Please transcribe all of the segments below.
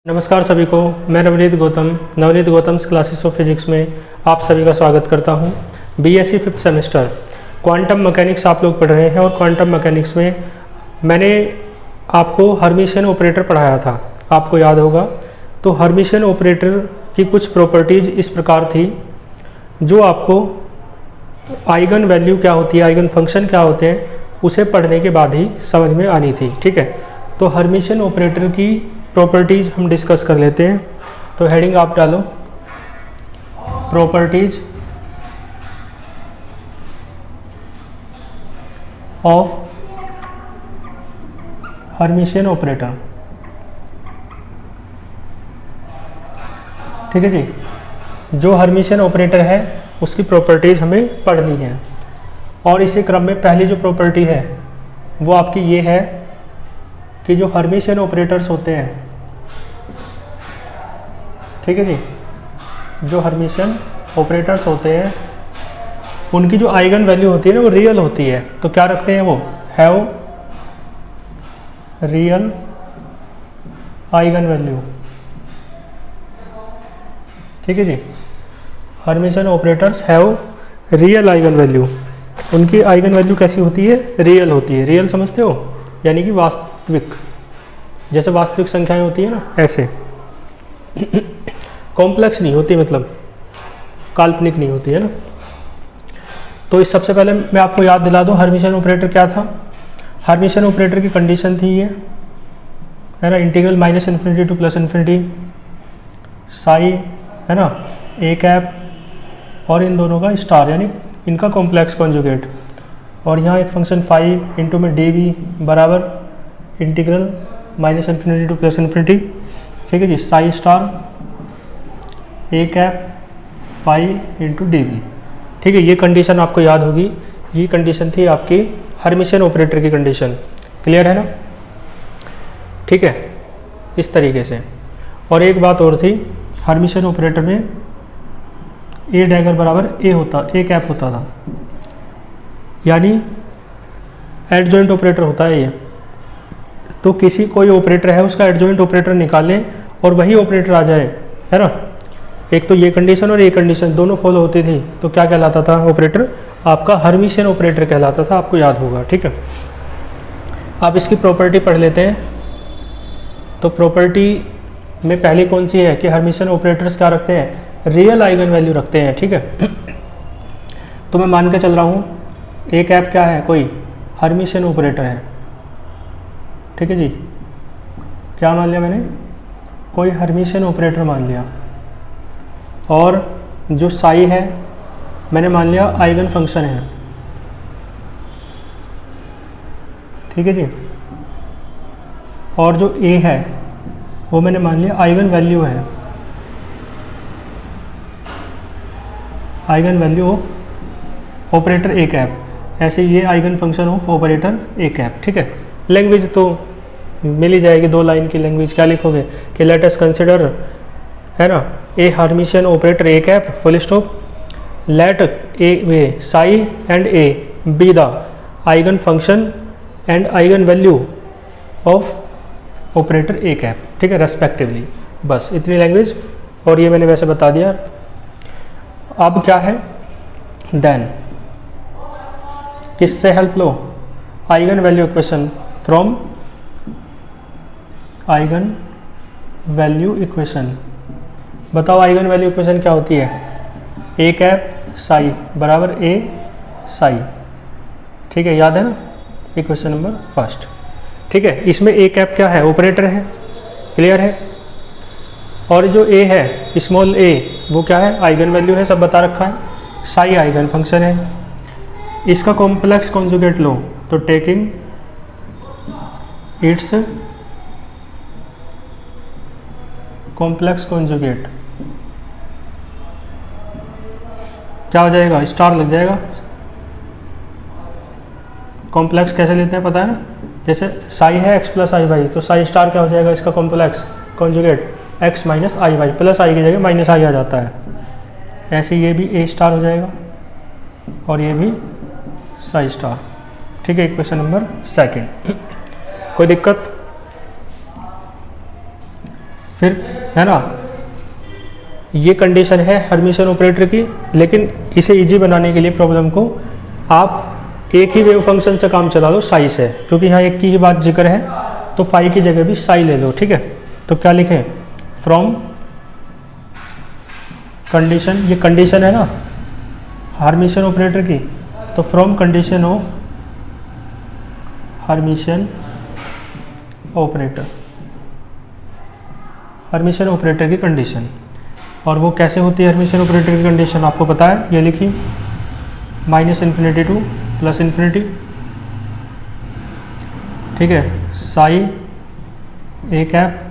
नमस्कार सभी को, मैं Navneet Gautam classes of physics में आप सभी का स्वागत करता हूं। BSc 5th semester quantum mechanics आप लोग पढ़ रहे हैं और क्वांटम मैकेनिक्स में मैंने आपको हर्मिशियन ऑपरेटर पढ़ाया था, आपको याद होगा। तो हर्मिशियन ऑपरेटर की कुछ प्रॉपर्टीज इस प्रकार थी जो आपको आइगन वैल्यू क्या होती है, आइगन फंक्शन क्या होते हैं, उसे पढ़ने के बाद ही समझ में आनी थी। ठीक है, तो हर्मिशियन ऑपरेटर की प्रॉपर्टीज हम डिस्कस कर लेते हैं। तो हेडिंग आप डालो, प्रॉपर्टीज ऑफ हर्मिशियन ऑपरेटर। ठीक है जी, जो हर्मिशियन ऑपरेटर है उसकी प्रॉपर्टीज हमें पढ़नी है। और इसी क्रम में पहली जो प्रॉपर्टी है वो आपकी ये है कि जो हर्मिशियन ऑपरेटर्स होते हैं, ठीक है जी, जो हर्मिशियन ऑपरेटर्स होते हैं उनकी जो आइगन वैल्यू होती है ना वो रियल होती है। तो क्या रखते हैं वो, हैव रियल आइगन वैल्यू। ठीक है जी, Hermitian operators have real eigenvalue. उनकी आइगन वैल्यू कैसी होती है, रियल होती है। रियल समझते हो, यानी कि वास्तविक, जैसे वास्तविक संख्याएं होती है ना, ऐसे कॉम्प्लेक्स नहीं होती, मतलब काल्पनिक नहीं होती है ना। तो इस सबसे पहले मैं आपको याद दिला दूं हर्मिशियन ऑपरेटर क्या था। हर्मिशियन ऑपरेटर की कंडीशन थी ये, है ना, इंटीग्रल -∞ टू +∞ साई, है ना, ए कैप और इन दोनों का स्टार, यानी इनका कॉम्प्लेक्स कॉन्जुगेट। और यहाँ एक फंक्शन फाई इंटू में डी वी बराबर इंटीग्रल -∞ टू +∞। ठीक है जी, psi star a cap pi into d v. ठीक है, ये कंडीशन आपको याद होगी, ये कंडीशन थी आपकी हर्मिशियन ऑपरेटर की कंडीशन। क्लियर है ना। ठीक है, इस तरीके से। और एक बात और थी, हर्मिशियन ऑपरेटर में ए डैगर बराबर ए कैप होता था, यानी एडजॉइंट ऑपरेटर होता है ये। तो किसी कोई ऑपरेटर है उसका एडजॉइंट ऑपरेटर निकालें और वही ऑपरेटर आ जाए, है ना। एक तो ये कंडीशन और ये कंडीशन दोनों फॉलो होती थी, तो क्या कहलाता था ऑपरेटर, आपका हर्मिशियन ऑपरेटर कहलाता था, आपको याद होगा। ठीक है, आप इसकी प्रॉपर्टी पढ़ लेते हैं। तो प्रॉपर्टी में पहली कौन सी है कि हर्मिशियन ऑपरेटर्स क्या रखते हैं, रियल आइगन वैल्यू रखते हैं। ठीक है, तो मैं मान के चल रहा हूँ ए कैप क्या है, कोई हर्मिशियन ऑपरेटर है। ठीक है जी, क्या मान लिया मैंने, कोई हर्मिशियन ऑपरेटर मान लिया। और जो साई है मैंने मान लिया आइगन फंक्शन है। ठीक है जी, और जो ए है वो मैंने मान लिया आइगन वैल्यू है, eigen value of operator a cap. ऐसे ये eigen function of operator a cap. ठीक है, लैंग्वेज तो मिल ही जाएगी, 2 लाइन की लैंग्वेज। क्या लिखोगे कि लेट अस कंसिडर, है ना, a hermitian operator a cap full stop, let a way psi and a b the eigen function and eigen value of operator a cap. ठीक है, रेस्पेक्टिवली। बस इतनी लैंग्वेज, और ये मैंने वैसे बता दिया। अब क्या है, देन किससे help low, eigen value equation from eigen value equation. बताओ आइगन वैल्यू इक्वेशन क्या होती है, ए कैप साई बराबर ए साई। ठीक है, याद है ना, इक्वेशन नंबर फर्स्ट। ठीक है, इसमें ए कैप क्या है, ऑपरेटर है। क्लियर है। और जो ए है स्मॉल ए वो क्या है, आइगन वैल्यू है, सब बता रखा है। साई आइगन फंक्शन है। इसका कॉम्प्लेक्स कॉन्जुगेट लो, तो टेकिंग इट्स कॉम्प्लेक्स कॉन्जुगेट क्या हो जाएगा, स्टार लग जाएगा। कॉम्प्लेक्स कैसे लेते हैं पता है ना, जैसे साई है x + i y, तो साई स्टार क्या हो जाएगा, इसका complex conjugate x - i y, plus i की जगह माइनस आई आ जाता है। ऐसे ये भी a स्टार हो जाएगा और ये भी साई स्टार। ठीक है, इक्वेशन नंबर सेकंड। कोई दिक्कत, फिर है ना, ये कंडीशन है हर्मिशन ऑपरेटर की, लेकिन इसे इजी बनाने के लिए प्रॉब्लम को आप एक ही वेव फंक्शन से काम चला लो साई से, क्योंकि यहाँ एक की ही बात जिक्र है, तो फाई की जगह भी साई ले लो, ठीक है। तो क्या लिखें, फ्रॉम कंडीशन, ये कंडीशन है ना हर्मिशन ऑपरेटर की, तो from condition of Hermitian operator, Hermitian operator की कंडीशन। और वो कैसे होती है हर्मिशन ऑपरेटर की कंडीशन, आपको पता है, ये लिखी -∞ टू +∞, ठीक है, साई ए कैप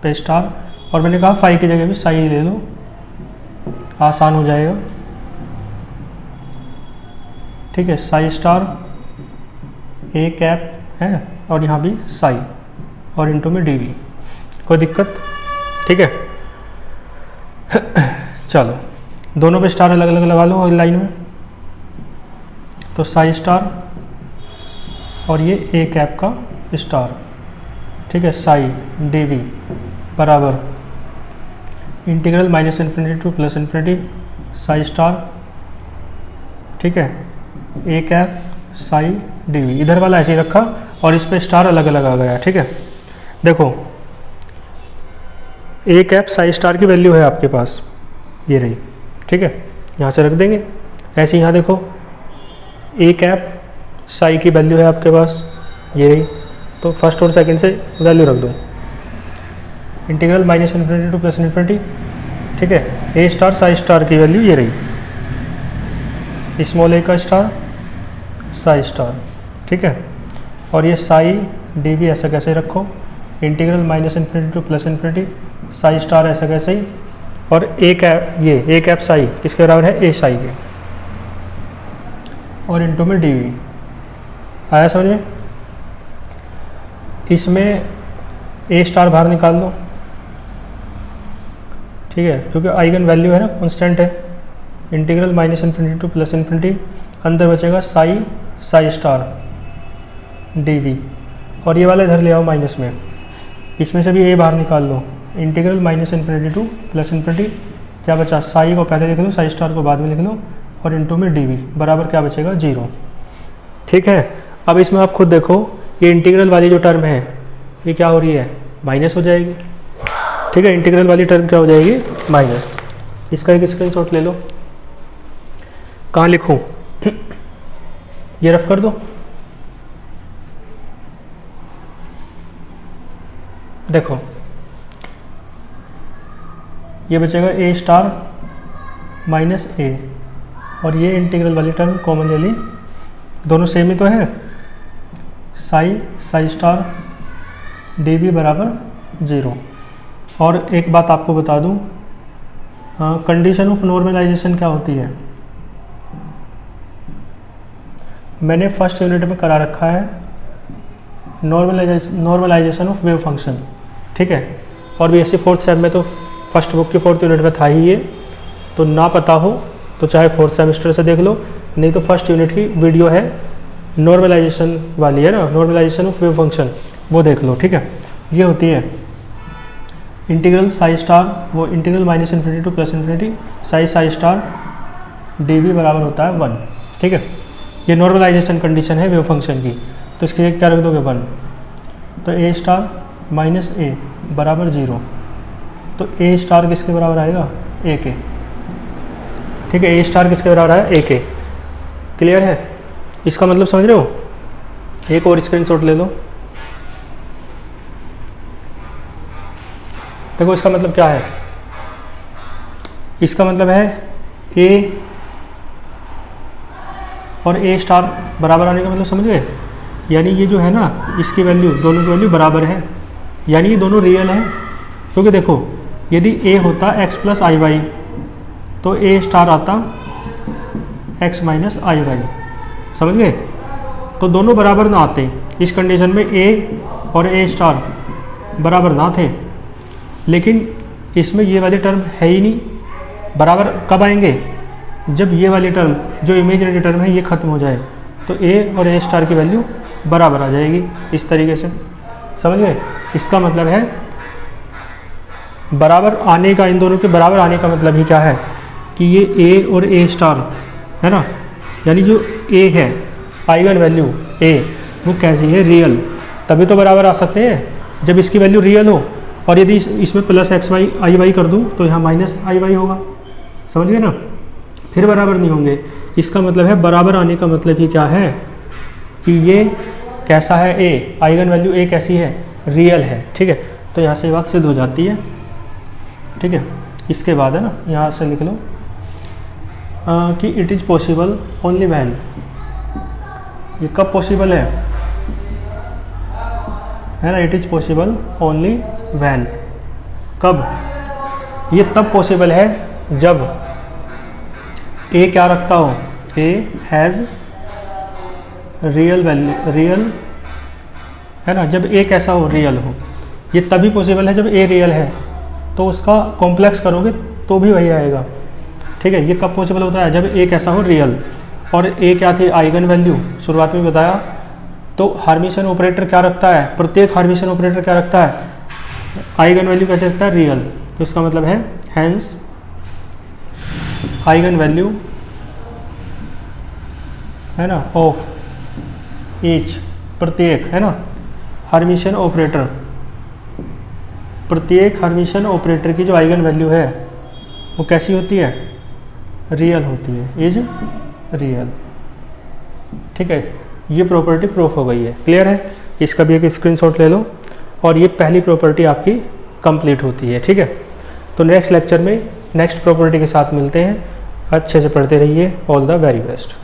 पे स्टार, और मैंने कहा फाई की जगह भी साई ले लो, आसान हो जाएगा, ठीक है। साई स्टार ए कैप है और यहाँ भी साई और इंटू में डीवी, कोई दिक्कत, ठीक है। चलो दोनों पे स्टार अलग अलग लगा लो लाइन में, तो साई स्टार और ये ए कैप का स्टार, ठीक है, साई डीवी बराबर इंटीग्रल -∞ टू +∞ साई स्टार, ठीक है, ए कैप साई डीवी, इधर वाला ऐसे ही रखा और इस पे स्टार अलग अलग आ गया, ठीक है। देखो ए कैप साई स्टार की वैल्यू है आपके पास, ये रही, ठीक है, यहाँ से रख देंगे। ऐसे यहाँ देखो ए कैप साई की वैल्यू है आपके पास, ये रही, तो फर्स्ट और सेकंड से वैल्यू रख दो, इंटीग्रल -∞ टू +∞, ठीक है, ए स्टार साई स्टार की वैल्यू ये रही, स्मॉल ए का स्टार साई स्टार, ठीक है, और ये साई डीवी ऐसा कैसे रखो, इंटीग्रल -∞ टू +∞ साई स्टार ऐसा कैसे ही, और ए कैप, ये ए कैप साई किसके बराबर है, ए साई के, और इंटू में डीवी। आया समझ में। इसमें ए स्टार बाहर निकाल लो, ठीक है, क्योंकि आइगन वैल्यू है ना, कांस्टेंट है, इंटीग्रल -∞ टू +∞, अंदर बचेगा साई साई स्टार डीवी, और ये वाला इधर ले आओ माइनस में, इसमें से भी ए बाहर निकाल लो, इंटीग्रल -∞ टू +∞, क्या बचा, साई को पहले लिख लो, साई स्टार को बाद में लिख लो, और इंटू में डीवी बराबर क्या बचेगा 0, ठीक है। अब इसमें आप खुद देखो, ये इंटीग्रल वाली जो टर्म है ये क्या हो रही है, माइनस हो जाएगी, ठीक है, इंटीग्रल वाली टर्म क्या हो जाएगी, माइनस। इसका एक स्क्रीनशॉट ले लो, कहाँ लिखूँ, ये रफ कर दो, देखो ये बचेगा ए स्टार माइनस ए, और ये इंटीग्रल वाली टर्म कॉमन ले ली, दोनों सेम ही तो है, साई साई स्टार डीवी बराबर 0। और एक बात आपको बता दूं, कंडीशन ऑफ नॉर्मलाइजेशन क्या होती है, मैंने फर्स्ट यूनिट में करा रखा है नॉर्मलाइजेशन ऑफ वेव फंक्शन, ठीक है, और भी ऐसे फोर्थ सेम में तो फर्स्ट बुक की फोर्थ यूनिट में था ही ये, तो ना पता हो तो चाहे फोर्थ सेमेस्टर से देख लो, नहीं तो फर्स्ट यूनिट की वीडियो है नॉर्मलाइजेशन वाली है ना, नॉर्मलाइजेशन ऑफ वेव फंक्शन, वो देख लो, ठीक है। ये होती है इंटीग्रल साई स्टार, वो integral -∞ to +∞, psi psi star dv बराबर होता है 1, ठीक है। ये नॉर्मलाइजेशन कंडीशन है वेव फंक्शन की, तो इसके लिए क्या रख दोगे 1, तो ए स्टार माइनस ए बराबर 0, तो ए स्टार किसके बराबर आएगा, ए के, ठीक है, ए स्टार किसके बराबर आया, ए के, क्लियर है। इसका मतलब समझ रहे हो, एक और स्क्रीनशॉट ले लो, देखो इसका मतलब क्या है, इसका मतलब है ए और ए स्टार बराबर आने का मतलब समझ गए, यानी ये जो है ना, इसकी वैल्यू, दोनों की वैल्यू बराबर है, यानी ये दोनों रियल हैं, क्योंकि देखो यदि ए होता x + iy तो ए स्टार आता x - iy, समझ गए, तो दोनों बराबर ना आते, इस कंडीशन में ए और ए स्टार बराबर ना थे, लेकिन इसमें ये वाली टर्म है ही नहीं, बराबर कब आएंगे, जब ये वाली टर्म जो इमेजिनरी टर्म है ये ख़त्म हो जाए, तो ए और ए स्टार की वैल्यू बराबर आ जाएगी, इस तरीके से, समझ गए। इसका मतलब है बराबर आने का, इन दोनों के बराबर आने का मतलब ही क्या है कि ये ए और ए स्टार है ना, यानी जो ए है आइगन वैल्यू ए वो कैसी है, रियल, तभी तो बराबर आ सकते हैं जब इसकी वैल्यू रियल हो। और यदि इसमें प्लस एक्स वाई आई वाई कर दूँ तो यहाँ माइनस आई वाई होगा, समझ गए ना, फिर बराबर नहीं होंगे। इसका मतलब है बराबर आने का मतलब ही क्या है कि ये कैसा है, ए आइगन वैल्यू ए कैसी है, रियल है। ठीक है, तो यहाँ से ये बात सिद्ध हो जाती है। ठीक है, इसके बाद है ना, यहाँ से लिख लो कि it is possible only when, ये कब पॉसिबल है ना, it is possible only when, कब, ये तब पॉसिबल है जब ए क्या रखता हो, A has real value, real है ना, जब ए कैसा हो, रियल हो। ये तभी पॉसिबल है जब ए रियल है, तो उसका कॉम्प्लेक्स करोगे तो भी वही आएगा। ठीक है, ये कब पॉसिबल होता है, जब ए कैसा हो, रियल, और ए क्या थी, आइगन वैल्यू, शुरुआत में बताया। तो हर्मिशन ऑपरेटर क्या रखता है, प्रत्येक हर्मिशन ऑपरेटर क्या रखता है, आइगन वैल्यू कैसे रखता है, रियल। तो इसका मतलब है हैंस आइगन वैल्यू है ना ऑफ ईच, प्रत्येक है ना हर्मिशन ऑपरेटर, प्रत्येक हर्मिशन ऑपरेटर की जो आइगन वैल्यू है वो कैसी होती है, रियल होती है, इज रियल। ठीक है, ये प्रॉपर्टी प्रूफ हो गई है, क्लियर है। इसका भी एक स्क्रीनशॉट ले लो और ये पहली प्रॉपर्टी आपकी कंप्लीट होती है। ठीक है, तो नेक्स्ट लेक्चर में नेक्स्ट प्रॉपर्टी के साथ मिलते हैं। अच्छे से पढ़ते रहिए, ऑल द वेरी बेस्ट।